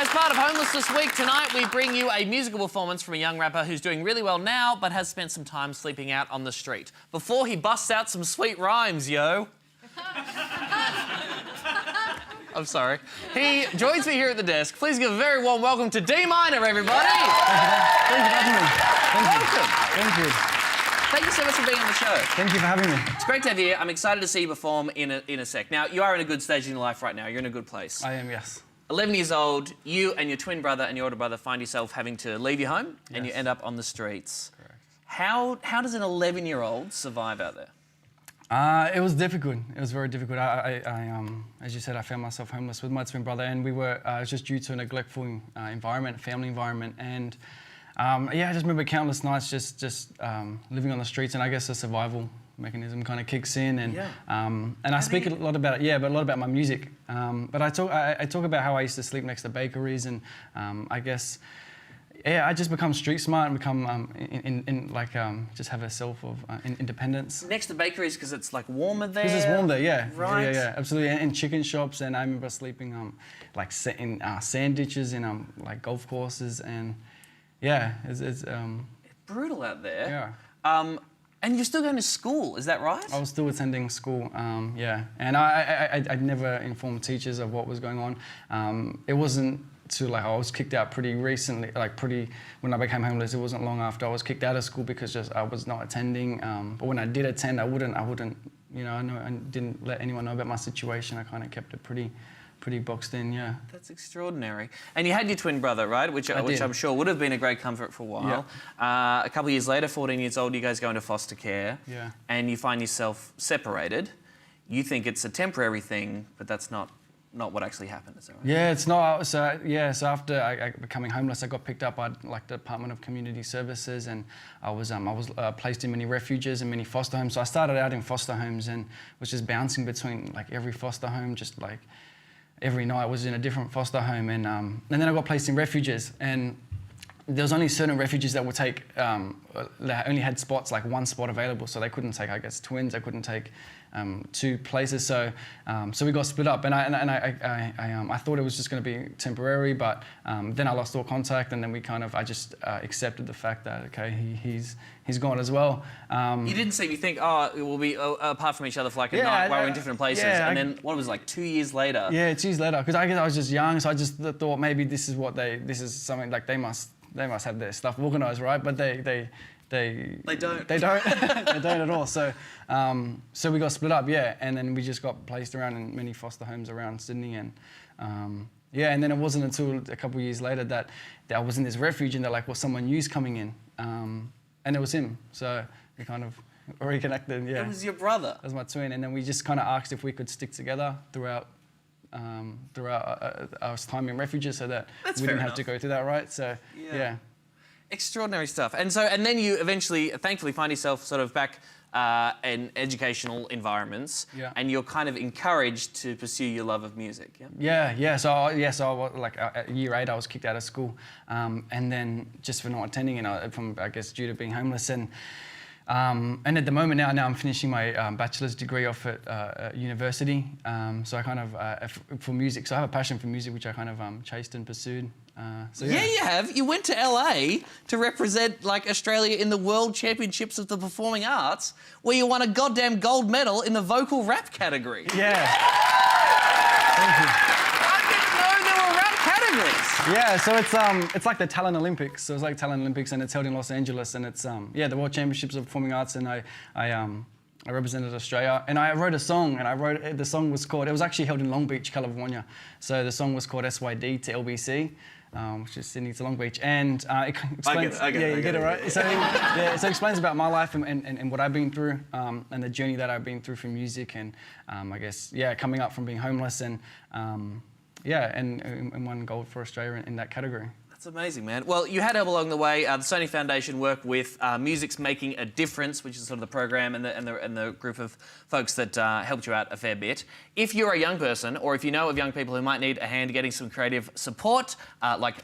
As part of Homelessness Week tonight, we bring you a musical performance from a young rapper who's doing really well now but has spent some time sleeping out on the street. Before he busts out some sweet rhymes, yo. I'm sorry. He joins me here at the desk. Please give a very warm welcome to D Minor, everybody. Thank you for having me. Welcome. Thank you. Thank you so much for being on the show. Thank you for having me. It's great to have you here. I'm excited to see you perform in a sec. Now, you are in a good stage in your life right now. You're in a good place. I am, yes. 11 years old, you and your twin brother and your older brother find yourself having to leave your home and you Yes. end up on the streets. Correct. How does an 11-year-old survive out there? It was difficult. It was very difficult. As you said, I found myself homeless with my twin brother, and we were it was just due to a neglectful environment, family environment, and yeah, I just remember countless nights just living on the streets, and I guess the survival mechanism kind of kicks in, and I speak a lot about it, yeah, but a lot about my music. But I talk about how I used to sleep next to bakeries, and I guess. Yeah, I just become street smart and become just have a self of independence. Next to bakeries because it's like warmer there. Because it's warm there, yeah. Right. Yeah, absolutely. And chicken shops, and I remember sleeping in sand ditches in like golf courses, and yeah, it's brutal out there. yeah. And you're still going to school, is that right? I was still attending school, yeah. And I never informed teachers of what was going on. It wasn't I was kicked out pretty recently, when I became homeless. It wasn't long after I was kicked out of school because I was not attending. But when I did attend, I wouldn't, you know, I didn't let anyone know about my situation. I kind of kept it pretty boxed in, yeah. That's extraordinary. And you had your twin brother, right? Which I'm sure would have been a great comfort for a while. Yeah. A couple of years later, 14 years old, you guys go into foster care. Yeah. And you find yourself separated. You think it's a temporary thing, but that's not what actually happened, is that right? Yeah, it's not. So after I becoming homeless, I got picked up by the Department of Community Services, and I was placed in many refuges and many foster homes. So I started out in foster homes and was just bouncing between every foster home, just every night was in a different foster home, and then I got placed in refuges, and there was only certain refuges that would take, they only had spots, one spot available, so they couldn't take, I guess, twins, they couldn't take two places, so we got split up, and I thought it was just going to be temporary, but then I lost all contact, and then I just accepted the fact that, okay, he's gone as well. You didn't see me think, oh, we'll be apart from each other for a night while we're in different places, and then what was it, 2 years later? Yeah, 2 years later, because I guess I was just young, so I just thought maybe this is something they must have their stuff organised, right? But they don't. They don't. They don't at all. So we got split up, yeah, and then we just got placed around in many foster homes around Sydney, and yeah, and then it wasn't until a couple of years later that I was in this refuge, and they're like, well, someone new's coming in, and it was him. So we kind of reconnected. Yeah. It was your brother. That was my twin, and then we just kind of asked if we could stick together throughout our time in refuges, so that we didn't have to go through that, right? So yeah. Extraordinary stuff. And then you eventually, thankfully, find yourself sort of back in educational environments, and you're kind of encouraged to pursue your love of music. Yeah. So I was, at year 8, I was kicked out of school, and then just for not attending, and I guess due to being homeless, and at the moment now I'm finishing my bachelor's degree off at university. So I kind of for music. So I have a passion for music, which I kind of chased and pursued. Yeah, you have. You went to LA to represent Australia in the World Championships of the Performing Arts, where you won a goddamn gold medal in the vocal rap category. Yeah. Thank you. I didn't know there were rap categories. Yeah, so it's like the Talent Olympics. So it's like Talent Olympics, and it's held in Los Angeles, and it's the World Championships of Performing Arts, and I represented Australia, and I wrote a song, and the song was called, it was actually held in Long Beach, California. So the song was called SYD to LBC, which is Sydney to Long Beach, and it explains... I get it, right? So it explains about my life and what I've been through, and the journey that I've been through for music, and I guess, coming up from being homeless, and and won gold for Australia in that category. That's amazing, man. Well, you had help along the way. The Sony Foundation work with Music's Making a Difference, which is sort of the program and the group of folks that helped you out a fair bit. If you're a young person, or if you know of young people who might need a hand getting some creative support, like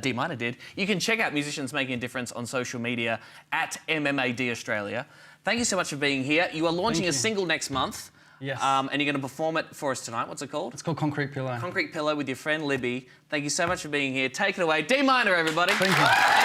D Minor did, you can check out Musicians Making a Difference on social media at MMAD Australia. Thank you so much for being here. You are launching a single next month. Yes. And you're going to perform it for us tonight. What's it called? It's called Concrete Pillow. Concrete Pillow with your friend Libby. Thank you so much for being here. Take it away. D minor, everybody. Thank you.